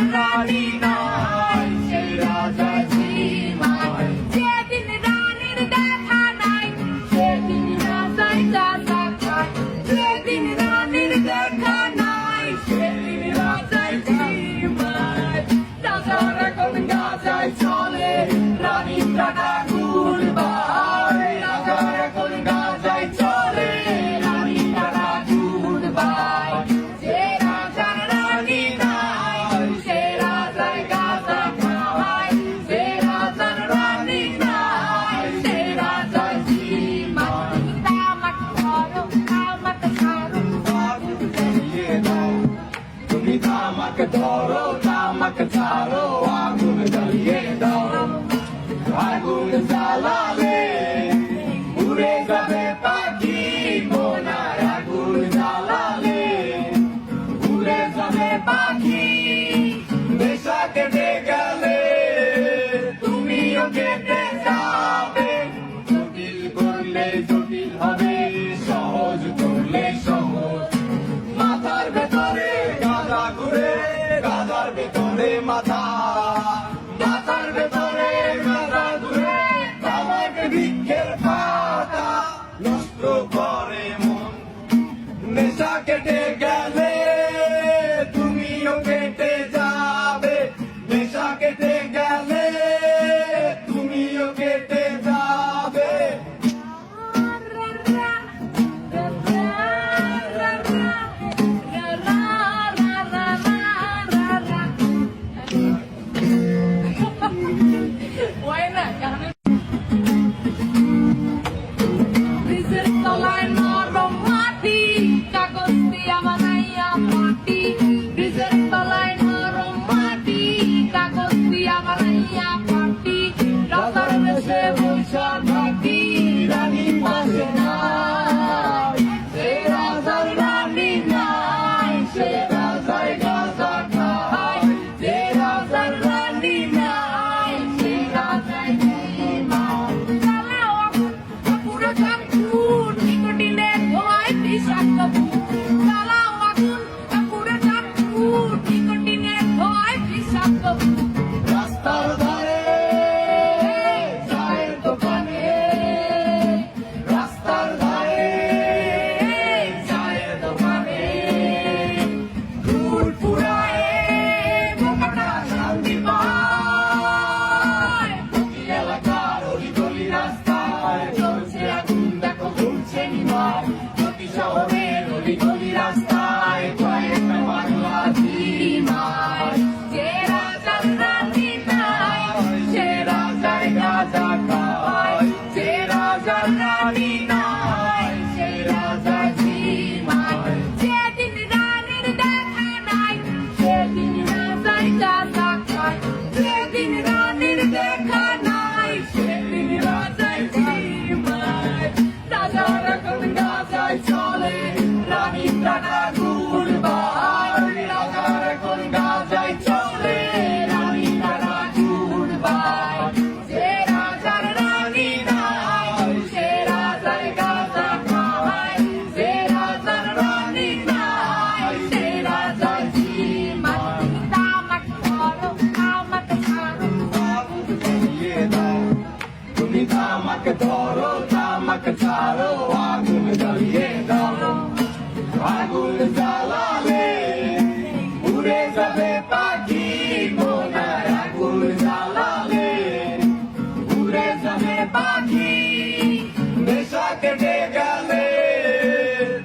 রাজার রানী নাই, সে রাজা ঝিমায়। যেদিন রানীর দেখা নাই, সেদিন রাজায় গাঁজা খায়। যেদিন রানীর দেখা নাই, সেদিন রাজায় ঝিমায়। রাজার এখন গাঁজায় চলে, রানীর টাকা গুলবায়। রাজার এখন গাঁজায় চলে, রানীর টাকা গুলবায়। যে রাজার রানী নাই, সে রাজায় গাঁজা খাওয়ায়। যে রাজার রানী নাই, সে রাজায় ঝিমায়। তামাক ধরো, তামাক ছাড়ো, আগুন জ্বালিয়ে দাও। তুমি তামাক ধরো, তামাক ছাড়ো, আগুন জ্বালিয়ে দাও। আগুন জ্বালালে উড়ে যাবে পাখি মোনার। আগুন জ্বালালে উড়ে যাবে পাখি। নেশা কেটে গেলে তুমিও কেটে যাবে। জটিল করলে জটিল হবে, সহজ করলে সহজ। মাথার ভেতরে গাঁজা ঘুরে, গাঁজার ভেতরে মাথা। মাথার ভেতরে গাঁজা ঘুরে, তামাক বৃক্ষের পাতা। নষ্ট করে মন, নেশা কেটে গেলে তুমিও কেটে যাবে। নেশা কেটে গেলে তুমিও কেটে যাবে। Buena, ব্রিজের তলায় নরম মাটি, কাগজ দিয়া বানাইয়া পাটি। ব্রিজের তলায় নরম মাটি, কাগজ দিয়া বানাইয়া পাটি। রাজার দেশে বৈশা থাকি, রানী পাশে নাই। সে রাজার রানী নাই, সে রাজায় গাঁজা খায়। যে রাজার রানী নাই, সে রাজায় ঝিমায়। জ্বালাও আগুন, পুরো চাঁদপুর, নিকোটিনের ধোঁয়ায় বিষাক্ত ভূত। জ্বালাও আগুন, পুরো চাঁদপুর, নিকোটিনের ধোঁয়ায় বিষাক্ত ভূত। রাস্তার ধারে চায়ের দোকানে, রাস্তার ধারে চায়ের দোকানে। ফুরফুরায় বোকাটা শান্তি পায়। প্রতি এলাকার অলিগলি রাস্তায় চলছে আগুন, দেখো ঘুরছে নিমায়। প্রতি শহরের অলিগলি রাস্তায় কয়েকটা বাংলা ঝিমায়। যে রাজার রানী নাই, সে রাজায় গাঁজা খায়। যে রাজার রানী নাই, সে রাজা ঝিমায়। যেদিন রানীর দেখা নাই, সেদিন রাজায় গাঁজা খায়। যেদিন রানীর দেখা নাই, সেদিন রাজায় ঝিমায়। রাজার এখন গাঁজায় চলে, রানীর টাকা গুলবায়। রাজার এখন গাঁজায় চলে, রানীর টাকা গুলবায়। যে রাজার রানী নাই, সে রাজায় গাঁজা খায়। যে রাজার রানী নাই, সে রাজায় ঝিমায়। তামাক ধরো, তামাক ছাড়ো, আগুন জ্বালিয়ে দাও। তুমি তামাক ধরো, তামাক ছাড়ো, আগুন জ্বালিয়ে দাও। আগুন জ্বালালে উড়ে যাবে পাখি মোনার। আগুন জ্বালালে উড়ে যাবে পাখি। নেশা কেটে গেলে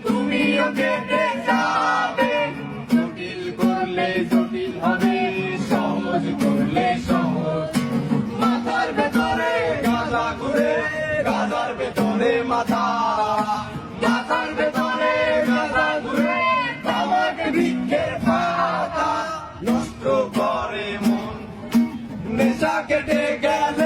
তুমিও কেটে যাবে। জটিল করলে জটিল হবে, সহজ করলে সহজ। মাথার ভেতরে গাঁজা ঘুরে, গাঁজার ভেতরে মাথা। মাথার ভেতরে গাঁজা ঘুরে, তামাক বৃক্ষের পাতা। নষ্ট করে মন, নেশা কেটে গেলে